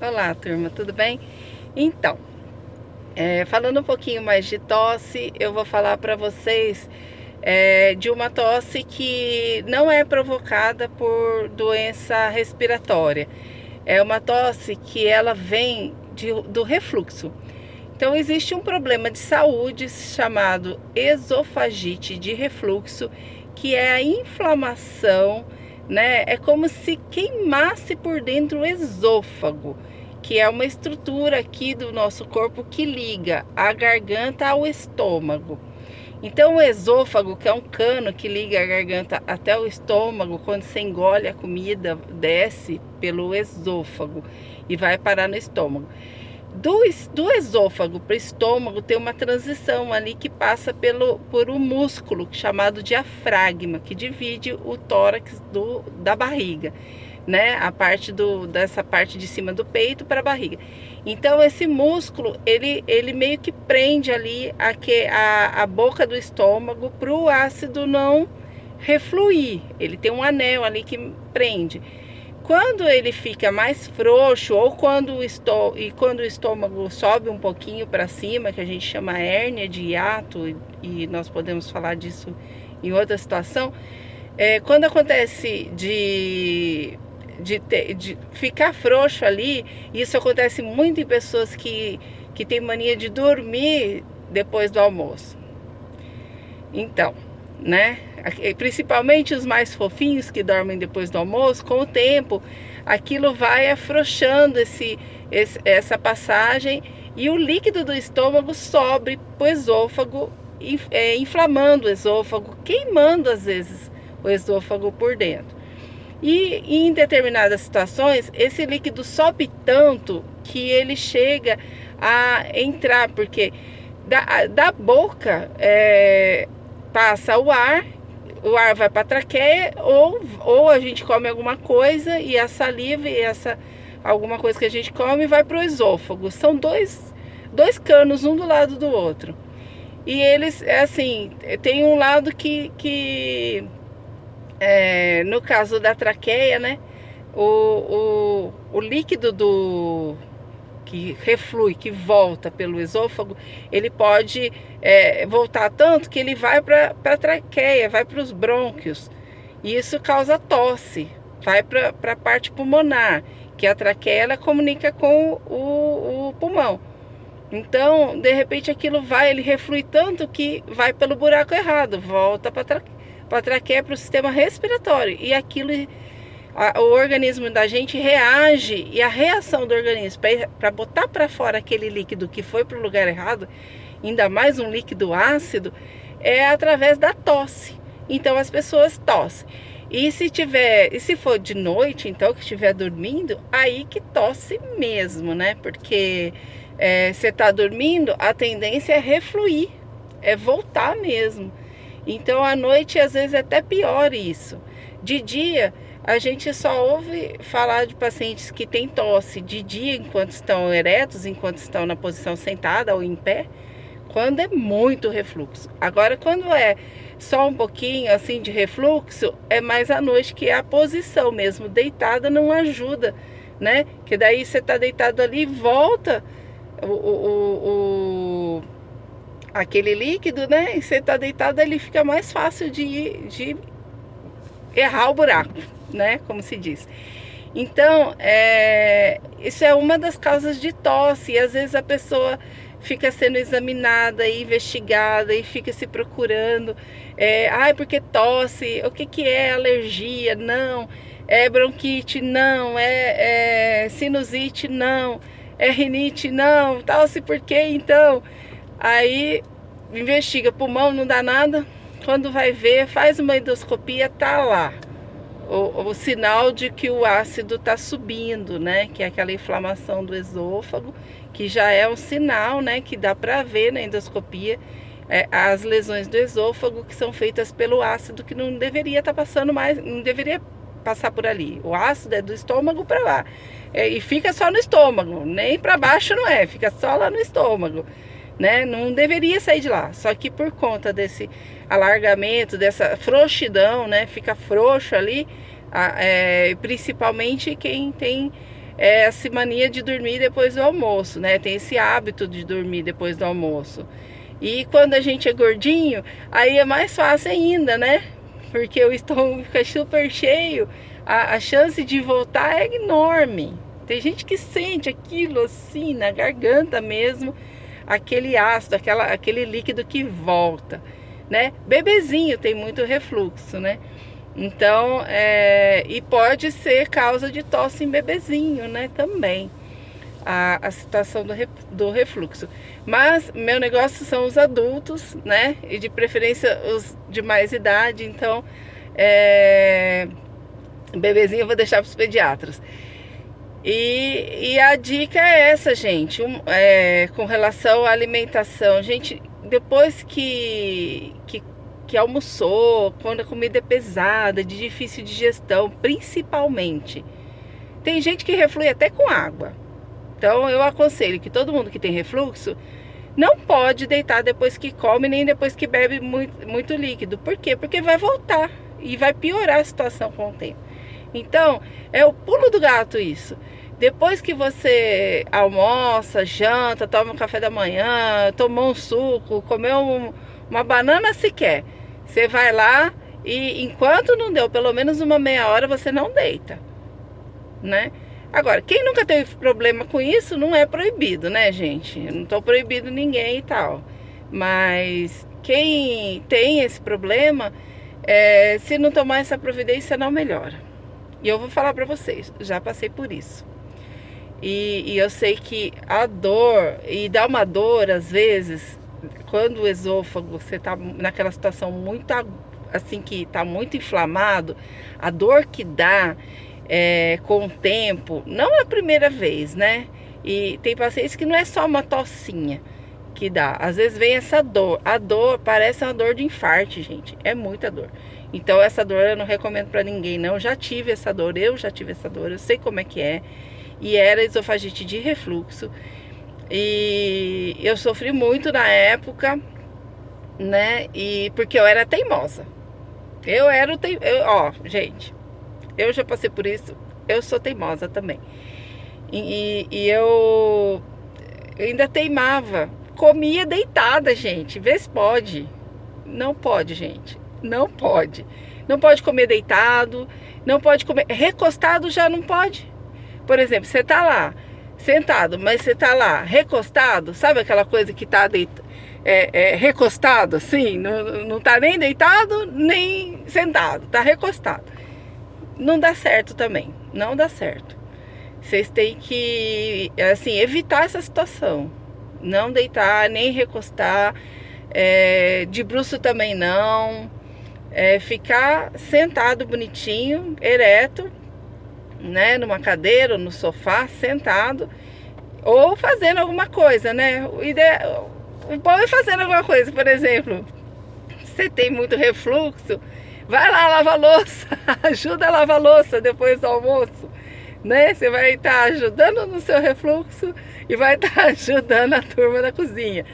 Olá, turma, tudo bem? Então, falando um pouquinho mais de tosse, eu vou falar para vocês de uma tosse que não é provocada por doença respiratória. É uma tosse que ela vem do refluxo. Então, existe um problema de saúde chamado esofagite de refluxo, que é a inflamação, né? É como se queimasse por dentro o esôfago, que é uma estrutura aqui do nosso corpo que liga a garganta ao estômago. Então, o esôfago, que é um cano que liga a garganta até o estômago, quando você engole a comida, desce pelo esôfago e vai parar no estômago. Do esôfago para o estômago tem uma transição ali que passa por um músculo chamado diafragma, que divide o tórax da barriga, né? Dessa parte de cima do peito para a barriga. Então esse músculo, ele meio que prende ali a boca do estômago para o ácido não refluir. Ele tem um anel ali que prende. Quando ele fica mais frouxo, ou quando o estômago sobe um pouquinho para cima, que a gente chama hérnia de hiato, e nós podemos falar disso em outra situação, quando acontece de ficar frouxo ali, isso acontece muito em pessoas que têm mania de dormir depois do almoço. Então, né? Principalmente os mais fofinhos que dormem depois do almoço, com o tempo, aquilo vai afrouxando essa passagem e o líquido do estômago sobe para o esôfago, inflamando o esôfago, queimando às vezes o esôfago por dentro. E em determinadas situações, esse líquido sobe tanto que ele chega a entrar, porque da boca passa o ar vai para a traqueia, ou a gente come alguma coisa e a saliva e alguma coisa que a gente come vai para o esôfago. São dois canos, um do lado do outro. E eles, assim, tem um lado que no caso da traqueia, né, o líquido que reflui, que volta pelo esôfago, ele pode voltar tanto que ele vai para a traqueia, vai para os brônquios. E isso causa tosse, vai para a parte pulmonar, que a traqueia ela comunica com o pulmão. Então, de repente, ele reflui tanto que vai pelo buraco errado, volta para a traqueia, para o sistema respiratório. E aquilo o organismo da gente reage, e a reação do organismo para botar para fora aquele líquido que foi para o lugar errado, ainda mais um líquido ácido, é através da tosse. Então as pessoas tossem. E se for de noite, então, que estiver dormindo, aí que tosse mesmo, né? Porque você está dormindo, a tendência é refluir, é voltar mesmo. Então à noite às vezes é até pior isso. De dia a gente só ouve falar de pacientes que têm tosse de dia enquanto estão eretos, enquanto estão na posição sentada ou em pé, quando é muito refluxo. Agora, quando é só um pouquinho assim de refluxo, é mais à noite, que é a posição mesmo. Deitada não ajuda, né? Que daí você tá deitado ali, volta aquele líquido, né? E você tá deitado, ele fica mais fácil de errar o buraco, né? Como se diz. Então, isso é uma das causas de tosse. E às vezes a pessoa fica sendo examinada e investigada e fica se procurando. Porque tosse? O que é alergia? Não. É bronquite? Não. É sinusite? Não. É rinite? Não. Tosse por quê então? Aí investiga, pulmão, não dá nada. Quando vai ver, faz uma endoscopia, tá lá o sinal de que o ácido está subindo, né? Que é aquela inflamação do esôfago, que já é um sinal, né? Que dá para ver na endoscopia as lesões do esôfago que são feitas pelo ácido, que não deveria estar passando mais, não deveria passar por ali. O ácido é do estômago para lá, e fica só no estômago, nem para baixo não fica só lá no estômago, né? Não deveria sair de lá. Só que por conta desse alargamento, dessa frouxidão, né? Fica frouxo ali, principalmente quem tem essa mania de dormir depois do almoço, né? Tem esse hábito de dormir depois do almoço. E quando a gente é gordinho, aí é mais fácil ainda, né? Porque o estômago fica super cheio, a chance de voltar é enorme. Tem gente que sente aquilo assim na garganta mesmo, aquele ácido, aquele líquido que volta, né? Bebezinho tem muito refluxo, né? Então, e pode ser causa de tosse em bebezinho, né? Também a situação do refluxo. Mas meu negócio são os adultos, né? E de preferência os de mais idade. Então, bebezinho eu vou deixar para os pediatras. E a dica é essa, gente, com relação à alimentação. Gente, depois que almoçou, quando a comida é pesada, de difícil digestão, principalmente, tem gente que reflui até com água. Então eu aconselho que todo mundo que tem refluxo não pode deitar depois que come, nem depois que bebe muito líquido. Por quê? Porque vai voltar e vai piorar a situação com o tempo. Então, é o pulo do gato isso. Depois que você almoça, janta, toma um café da manhã, tomou um suco, comeu uma banana sequer, você vai lá e enquanto não deu pelo menos uma meia hora, você não deita, né? Agora, quem nunca teve problema com isso, não é proibido, né, gente? Eu não tô proibindo ninguém e tal. Mas quem tem esse problema, se não tomar essa providência, não melhora. E eu vou falar pra vocês, já passei por isso. E eu sei que a dor, e dá uma dor às vezes, quando o esôfago, você tá naquela situação muito, assim, que tá muito inflamado, a dor que dá com o tempo, não é a primeira vez, né? E tem pacientes que não é só uma tossinha que dá, às vezes vem essa dor, a dor parece uma dor de infarto, gente, é muita dor. Então essa dor eu não recomendo para ninguém, não. Eu já tive essa dor, eu sei como é que é. E era esofagite de refluxo. E eu sofri muito na época, né? E porque eu era teimosa. Gente, eu já passei por isso, eu sou teimosa também. E eu ainda teimava, comia deitada, gente. Vê se pode. Não pode, gente. Não pode. Não pode comer deitado, não pode comer recostado, já não pode. Por exemplo, você tá lá sentado, mas você tá lá recostado, sabe aquela coisa que tá recostado assim, não tá nem deitado nem sentado, tá recostado. Não dá certo também, não dá certo. Vocês têm que, assim, evitar essa situação. Não deitar, nem recostar, de bruço também não. Ficar sentado bonitinho, ereto, né, numa cadeira ou no sofá, sentado, ou fazendo alguma coisa, né? O bom é fazendo alguma coisa. Por exemplo, você tem muito refluxo, vai lá lavar louça, ajuda a lavar louça depois do almoço, né? Você vai estar ajudando no seu refluxo e vai estar ajudando a turma da cozinha.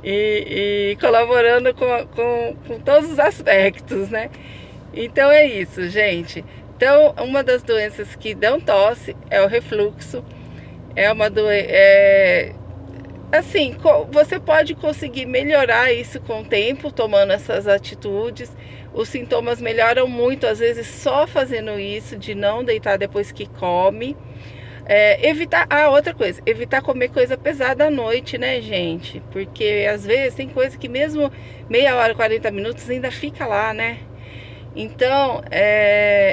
E colaborando com todos os aspectos, né? Então é isso, gente. Então, uma das doenças que dão tosse é o refluxo. É uma doença... assim, você pode conseguir melhorar isso com o tempo, tomando essas atitudes. Os sintomas melhoram muito, às vezes, só fazendo isso, de não deitar depois que come. Evitar, outra coisa, evitar comer coisa pesada à noite, né, gente? Porque às vezes tem coisa que mesmo meia hora, 40 minutos ainda fica lá, né? Então,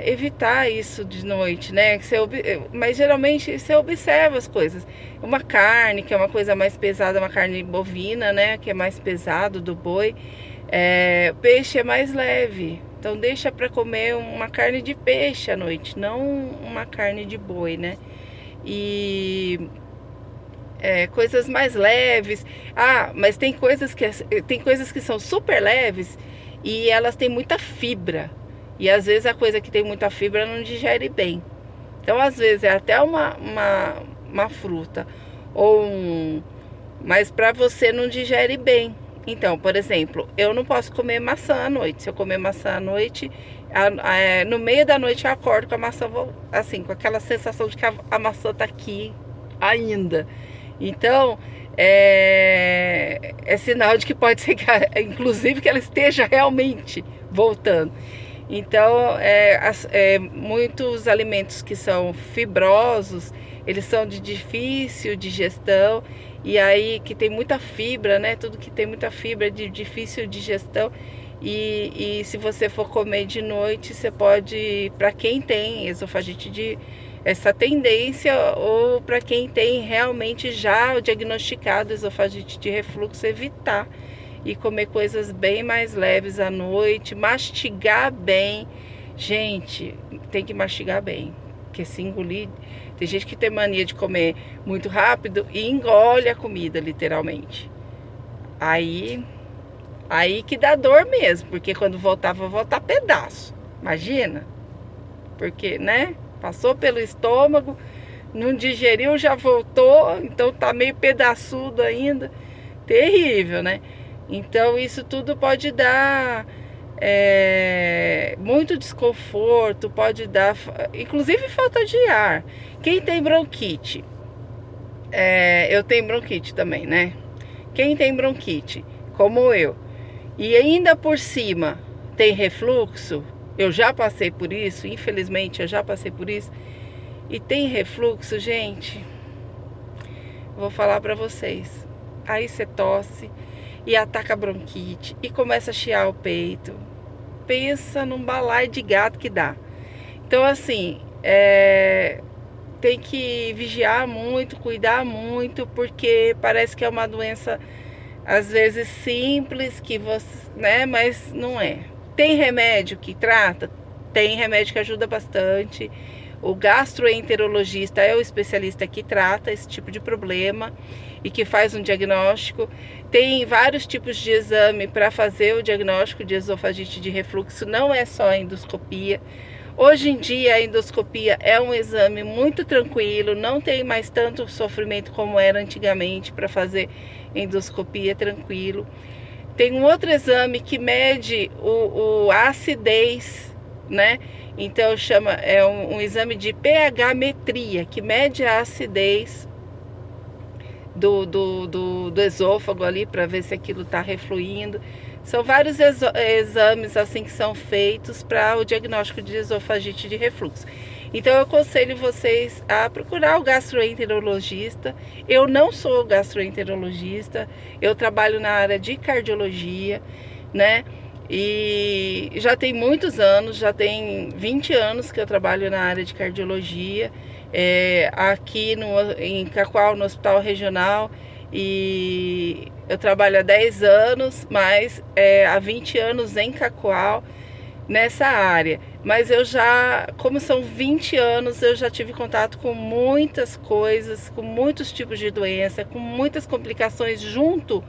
evitar isso de noite, né? Mas geralmente você observa as coisas. Uma carne, que é uma coisa mais pesada, uma carne bovina, né? Que é mais pesado do boi. Peixe é mais leve. Então deixa para comer uma carne de peixe à noite, não uma carne de boi, né? E coisas mais leves. Mas tem coisas que são super leves e elas têm muita fibra. E às vezes a coisa que tem muita fibra não digere bem. Então às vezes é até uma fruta mas para você não digere bem. Então, por exemplo, eu não posso comer maçã à noite. Se eu comer maçã à noite, No meio da noite eu acordo com a maçã, assim, com aquela sensação de que a maçã tá aqui ainda. Então, é sinal de que pode ser, inclusive, que ela esteja realmente voltando. Então, muitos alimentos que são fibrosos, eles são de difícil digestão, e aí que tem muita fibra, né? Tudo que tem muita fibra é de difícil digestão. E se você for comer de noite, você pode, para quem tem esofagite essa tendência, ou para quem tem realmente já o diagnosticado esofagite de refluxo, evitar e comer coisas bem mais leves à noite, mastigar bem. Gente, tem que mastigar bem, porque se engolir, tem gente que tem mania de comer muito rápido e engole a comida, literalmente. Aí que dá dor mesmo, porque quando voltar, vai voltar pedaço. Imagina? Porque, né? Passou pelo estômago, não digeriu, já voltou, então tá meio pedaçudo ainda. Terrível, né? Então isso tudo pode dar muito desconforto, pode dar, inclusive, falta de ar. Quem tem bronquite, eu tenho bronquite também, né? Quem tem bronquite, como eu, e ainda por cima tem refluxo, eu já passei por isso, infelizmente eu já passei por isso, e tem refluxo, gente, vou falar pra vocês, aí você tosse e ataca a bronquite e começa a chiar o peito. Pensa num balaio de gato que dá. Então, assim, tem que vigiar muito, cuidar muito, porque parece que é uma doença, às vezes, simples, que você, né, mas não é. Tem remédio que trata? Tem remédio que ajuda bastante. O gastroenterologista é o especialista que trata esse tipo de problema e que faz um diagnóstico. Tem vários tipos de exame para fazer o diagnóstico de esofagite de refluxo, não é só a endoscopia. Hoje em dia a endoscopia é um exame muito tranquilo, não tem mais tanto sofrimento como era antigamente para fazer endoscopia tranquilo. Tem um outro exame que mede a acidez, né? Então é um exame de pH-metria, que mede a acidez do esôfago ali, para ver se aquilo está refluindo. São vários exames assim que são feitos para o diagnóstico de esofagite de refluxo. Então eu aconselho vocês a procurar o gastroenterologista. Eu não sou gastroenterologista, eu trabalho na área de cardiologia, né? E já tem muitos anos, já tem 20 anos que eu trabalho na área de cardiologia, aqui em Cacoal, no Hospital Regional, e eu trabalho há 10 anos, mas há 20 anos em Cacoal, nessa área. Mas eu já, como são 20 anos, eu já tive contato com muitas coisas, com muitos tipos de doença, com muitas complicações junto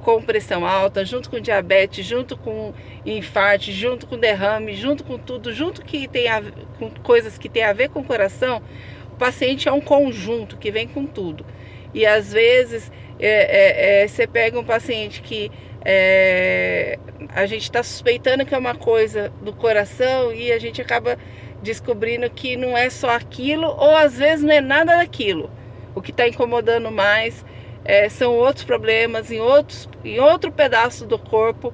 com pressão alta, junto com diabetes, junto com infarto, junto com derrame, junto com tudo, junto com coisas que tem a ver com o coração. O paciente é um conjunto que vem com tudo. E às vezes você pega um paciente que a gente está suspeitando que é uma coisa do coração e a gente acaba descobrindo que não é só aquilo, ou às vezes não é nada daquilo. O que está incomodando mais são outros problemas em outro pedaço do corpo,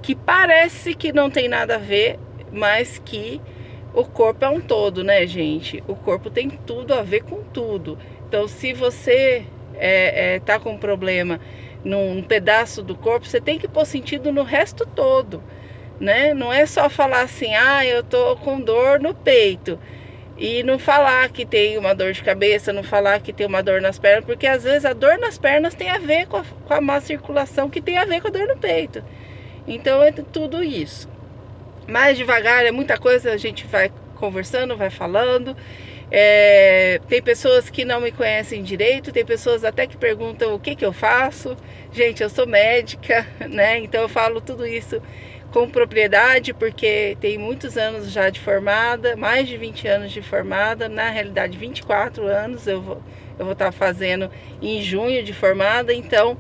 que parece que não tem nada a ver, mas que o corpo é um todo, né, gente? O corpo tem tudo a ver com tudo. Então, se você tá com um problema num pedaço do corpo, você tem que pôr sentido no resto todo, né? Não é só falar assim, eu tô com dor no peito, e não falar que tem uma dor de cabeça, não falar que tem uma dor nas pernas, porque às vezes a dor nas pernas tem a ver com a má circulação, que tem a ver com a dor no peito. Então é tudo isso. Mais devagar, é muita coisa, a gente vai conversando, vai falando. Tem pessoas que não me conhecem direito, tem pessoas até que perguntam o que eu faço. Gente, eu sou médica, né? Então eu falo tudo isso com propriedade, porque tem muitos anos já de formada, mais de 20 anos de formada, na realidade 24 anos eu vou estar fazendo em junho de formada, então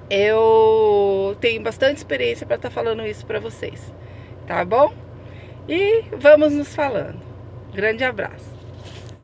eu tenho bastante experiência para estar falando isso para vocês, tá bom? E vamos nos falando. Grande abraço.